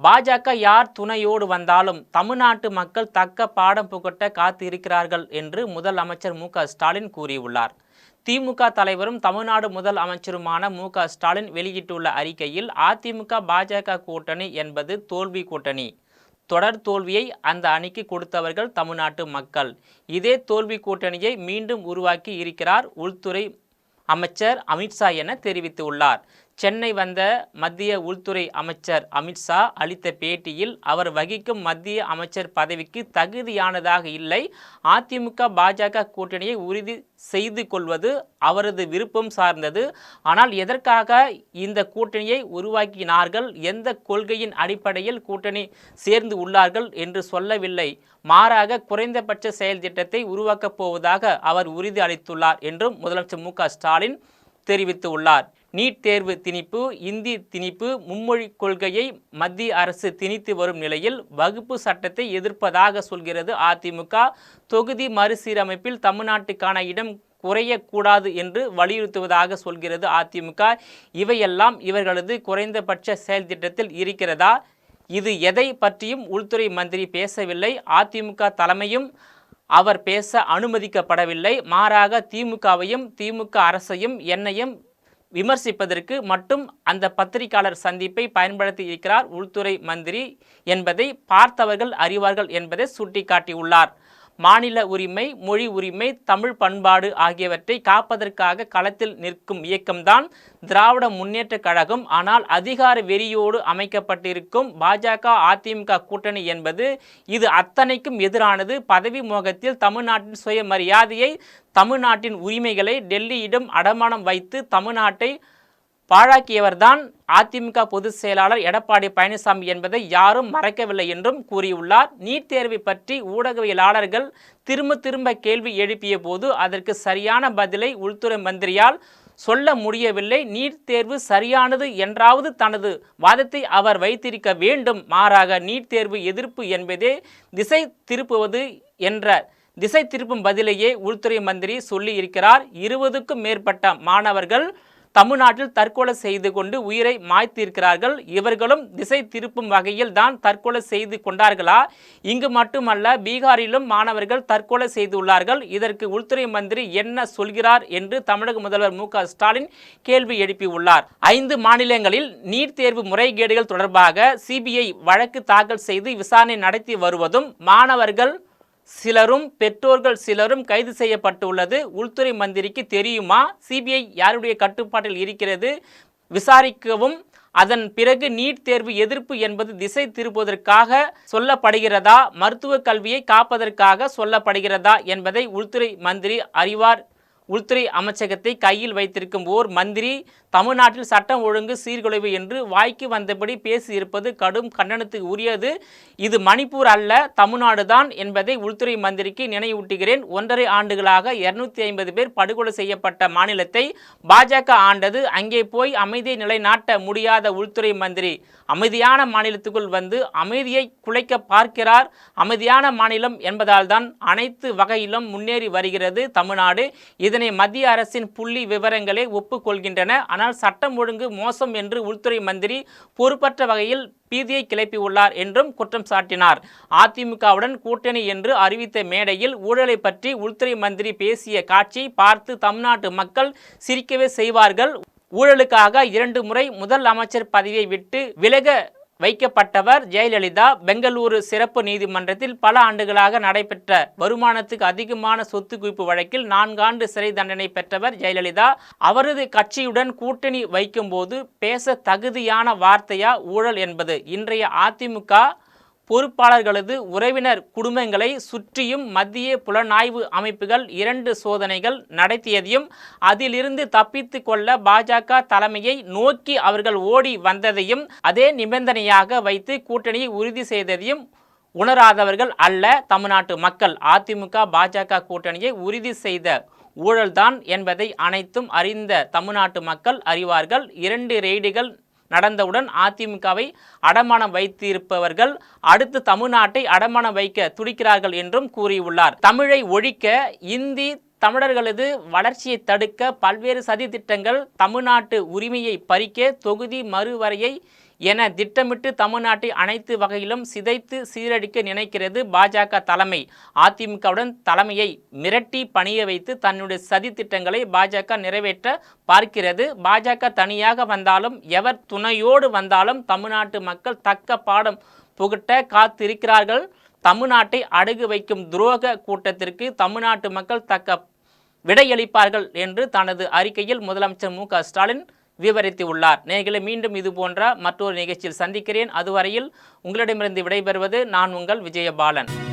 பாஜக யார் துணையோடு வந்தாலும் தமிழ்நாட்டு மக்கள் தக்க பாடம் புகட்ட காத்து இருக்கிறார்கள் என்று முதல் அமைச்சர் மு.க.ஸ்டாலின் கூறியுள்ளார். திமுக தலைவரும் தமிழ்நாடு முதல் அமைச்சருமான மு.க.ஸ்டாலின் வெளியிட்டுள்ள அறிக்கையில், அதிமுக பாஜக கூட்டணி என்பது தோல்வி கூட்டணி. தொடர் தோல்வியை அந்த அணிக்கு கொடுத்தவர்கள் தமிழ்நாட்டு மக்கள். இதே தோல்வி கூட்டணியை மீண்டும் உருவாக்கி இருக்கிறார் உள்துறை அமைச்சர் அமித்ஷா என தெரிவித்துள்ளார். சென்னை வந்த மத்திய உள்துறை அமைச்சர் அமித்ஷா அளித்த பேட்டியில், அவர் வகிக்கும் மத்திய அமைச்சர் பதவிக்கு தகுதியானதாக இல்லை. அதிமுக பாஜக கூட்டணியை உறுதி செய்து கொள்வது அவரது விருப்பம் சார்ந்தது. ஆனால் எதற்காக இந்த கூட்டணியை உருவாக்கினார்கள், எந்த கொள்கையின் அடிப்படையில் கூட்டணி சேர்ந்து உள்ளார்கள் என்று சொல்லவில்லை. மாறாக குறைந்தபட்ச செயல் திட்டத்தை உருவாக்கப் போவதாக அவர் உறுதி அளித்துள்ளார் என்றும் முதலமைச்சர் மு.க.ஸ்டாலின் தெரிவித்துள்ளார். நீட் தேர்வு திணிப்பு, இந்தி திணிப்பு, மும்மொழி கொள்கையை மத்திய அரசு திணித்து வரும் நிலையில் வகுப்பு சட்டத்தை எதிர்ப்பதாக சொல்கிறது அதிமுக. தொகுதி மறுசீரமைப்பில் தமிழ்நாட்டுக்கான இடம் குறையக்கூடாது என்று வலியுறுத்துவதாக சொல்கிறது அதிமுக. இவையெல்லாம் இவர்களது குறைந்தபட்ச செயல் திட்டத்தில் இருக்கிறதா? இது எதை பற்றியும் உள்துறை மந்திரி பேசவில்லை. அதிமுக தலைமையும் அவர் பேச அனுமதிக்கப்படவில்லை. மாறாக திமுகவையும் திமுக அரசையும் என்னையும் விமர்சிப்பதற்கு மட்டும் அந்த பத்திரிகையாளர் சந்திப்பை பயன்படுத்தி இருக்கிறார் உள்துறை மந்திரி என்பதை பார்த்தவர்கள் அறிவார்கள் என்பதை சுட்டிக்காட்டியுள்ளார். மாநில உரிமை, மொழி உரிமை, தமிழ் பண்பாடு ஆகியவற்றை காப்பதற்காக களத்தில் நிற்கும் இயக்கம்தான் திராவிட முன்னேற்ற கழகம். ஆனால் அதிகார வெறியோடு அமைக்கப்பட்டிருக்கும் பாஜக அதிமுக கூட்டணி என்பது இது அத்தனைக்கும் எதிரானது. பதவி மோகத்தில் தமிழ்நாட்டின் சுயமரியாதையை, தமிழ்நாட்டின் உரிமைகளை டெல்லியிடம் அடமானம் வைத்து தமிழ்நாட்டை பாழாக்கியவர்தான் அதிமுக பொதுச் செயலாளர் எடப்பாடி பழனிசாமி என்பதை யாரும் மறக்கவில்லை என்றும் கூறியுள்ளார். நீட் தேர்வை பற்றி ஊடகவியலாளர்கள் திரும்ப கேள்வி எழுப்பிய போது அதற்கு சரியான பதிலை உள்துறை மந்திரியால் சொல்ல முடியவில்லை. நீட் தேர்வு சரியானது என்றாவது தனது வாதத்தை அவர் வைத்திருக்க வேண்டும். மாறாக நீட் தேர்வு எதிர்ப்பு என்பதே திசை திருப்புவது என்ற திசை திருப்பும் பதிலையே உள்துறை மந்திரி சொல்லி இருக்கிறார். 20க்கும் மேற்பட்ட மாணவர்கள் தமிழ்நாட்டில் தற்கொலை செய்து கொண்டு உயிரை மாய்த்திருக்கிறார்கள். இவர்களும் திசை திருப்பும் வகையில் தான் தற்கொலை செய்து கொண்டார்களா? இங்கு மட்டுமல்ல, பீகாரிலும் மாணவர்கள் தற்கொலை செய்துள்ளார்கள். இதற்கு உள்துறை மந்திரி என்ன சொல்கிறார் என்று தமிழக முதல்வர் மு.க.ஸ்டாலின் கேள்வி எழுப்பியுள்ளார். 5 மாநிலங்களில் நீட் தேர்வு முறைகேடுகள் தொடர்பாக சிபிஐ வழக்கு தாக்கல் செய்து விசாரணை நடத்தி வருவதும், மாணவர்கள் சிலரும் பெற்றோர்கள் சிலரும் கைது செய்யப்பட்டுள்ளது உள்துறை மந்திரிக்கு தெரியுமா? சிபிஐ யாருடைய கட்டுப்பாட்டில் இருக்கிறது? விசாரிக்கவும் அதன் பிறகு நீட் தேர்வு எதிர்ப்பு என்பது திசை திருப்புவதற்காக சொல்லப்படுகிறதா, மருத்துவ கல்வியை காப்பதற்காக சொல்லப்படுகிறதா என்பதை உள்துறை மந்திரி அறிவார். உள்துறை அமைச்சகத்தை கையில் வைத்திருக்கும் ஓர் மந்திரி தமிழ்நாட்டில் சட்டம் ஒழுங்கு சீர்குலைவு என்று வாய்க்கு வந்தபடி பேசியிருப்பது கடும் கண்டனத்துக்கு உரியது. இது மணிப்பூர் அல்ல, தமிழ்நாடு தான் என்பதை உள்துறை மந்திரிக்கு நினைவூட்டுகிறேன். 1.5 ஆண்டுகளாக 250 பேர் படுகொலை செய்யப்பட்ட மாநிலத்தை பாஜக ஆண்டது. அங்கே போய் அமைதியை நிலைநாட்ட முடியாத உள்துறை மந்திரி அமைதியான மாநிலத்துக்குள் வந்து அமைதியை குலைக்க பார்க்கிறார். அமைதியான மாநிலம் என்பதால் தான் அனைத்து வகையிலும் முன்னேறி வருகிறது தமிழ்நாடு. இதனை மத்திய அரசின் புள்ளி விவரங்களே ஒப்புக்கொள்கின்றன. ஆனால் சட்டம் ஒழுங்கு மோசம் என்று உள்துறை மந்திரி பொறுப்பற்ற வகையில் பீதியை கிளப்பியுள்ளார் என்றும் குற்றம் சாட்டினார். அதிமுகவுடன் கூட்டணி என்று அறிவித்த மேடையில் ஊழலை பற்றி உள்துறை மந்திரி பேசிய காட்சியை பார்த்து தமிழ்நாட்டு மக்கள் சிரிக்கவே செய்வார்கள். ஊழலுக்காக 2 முறை முதல் அமைச்சர் பதவியை விட்டு விலக வைக்கப்பட்டவர் ஜெயலலிதா. பெங்களூரு சிறப்பு நீதிமன்றத்தில் பல ஆண்டுகளாக நடைபெற்ற வருமானத்துக்கு அதிகமான சொத்து குவிப்பு வழக்கில் 4 ஆண்டு சிறை தண்டனை பெற்றவர் ஜெயலலிதா. அவரது கட்சியுடன் கூட்டணி வைக்கும்போது பேச தகுதியான வார்த்தையா ஊழல் என்பது? இன்றைய அதிமுக பொறுப்பாளர்களது உறவினர் குடும்பங்களை சுற்றியும் மத்திய புலனாய்வு அமைப்புகள் 2 சோதனைகள் நடத்தியதையும், அதிலிருந்து தப்பித்து கொள்ள பாஜக தலைமையை நோக்கி அவர்கள் ஓடி வந்ததையும் அதே நிபந்தனையாக வைத்து கூட்டணியை உறுதி செய்ததையும் உணராதவர்கள் அல்ல தமிழ்நாட்டு மக்கள். அதிமுக பாஜக கூட்டணியை உறுதி செய்த ஊழல்தான் என்பதை அனைத்தும் அறிந்த தமிழ்நாட்டு மக்கள் அறிவார்கள். 2 ரெய்டுகள் நடந்தவுடன் அதிமுகவை அடமானம் வைத்திருப்பவர்கள் அடுத்து தமிழ்நாட்டை அடமானம் வைக்க துடிக்கிறார்கள் என்றும் கூறியுள்ளார். தமிழை ஒழிக்க, இந்தி தமிழர்களது வளர்ச்சியை தடுக்க பல்வேறு சதி திட்டங்கள், தமிழ்நாட்டு உரிமையை பறிக்க, தொகுதி மறுவரையை என திட்டமிட்டு தமிழ்நாட்டை அனைத்து வகையிலும் சிதைத்து சீரழிக்க நினைக்கிறது பாஜக தலைமை. அதிமுகவுடன் தலைமையை மிரட்டி பணிய வைத்து தன்னுடைய சதி திட்டங்களை பாஜக நிறைவேற்ற பார்க்கிறது. பாஜக தனியாக வந்தாலும் எவர் துணையோடு வந்தாலும் தமிழ்நாட்டு மக்கள் தக்க பாடம் புகட்ட காத்திருக்கிறார்கள். தமிழ்நாட்டை அடகு வைக்கும் துரோக கூட்டத்திற்கு தமிழ்நாட்டு மக்கள் தக்க விடையளிப்பார்கள் என்று தனது அறிக்கையில் முதலமைச்சர் மு.க.ஸ்டாலின் விவரித்துள்ளார். நேயர்களே, மீண்டும் இது போன்ற மற்றொரு நிகழ்ச்சியில் சந்திக்கிறேன். அதுவரையில் உங்களிடமிருந்து விடைபெறுவது நான் உங்கள் விஜயபாலன்.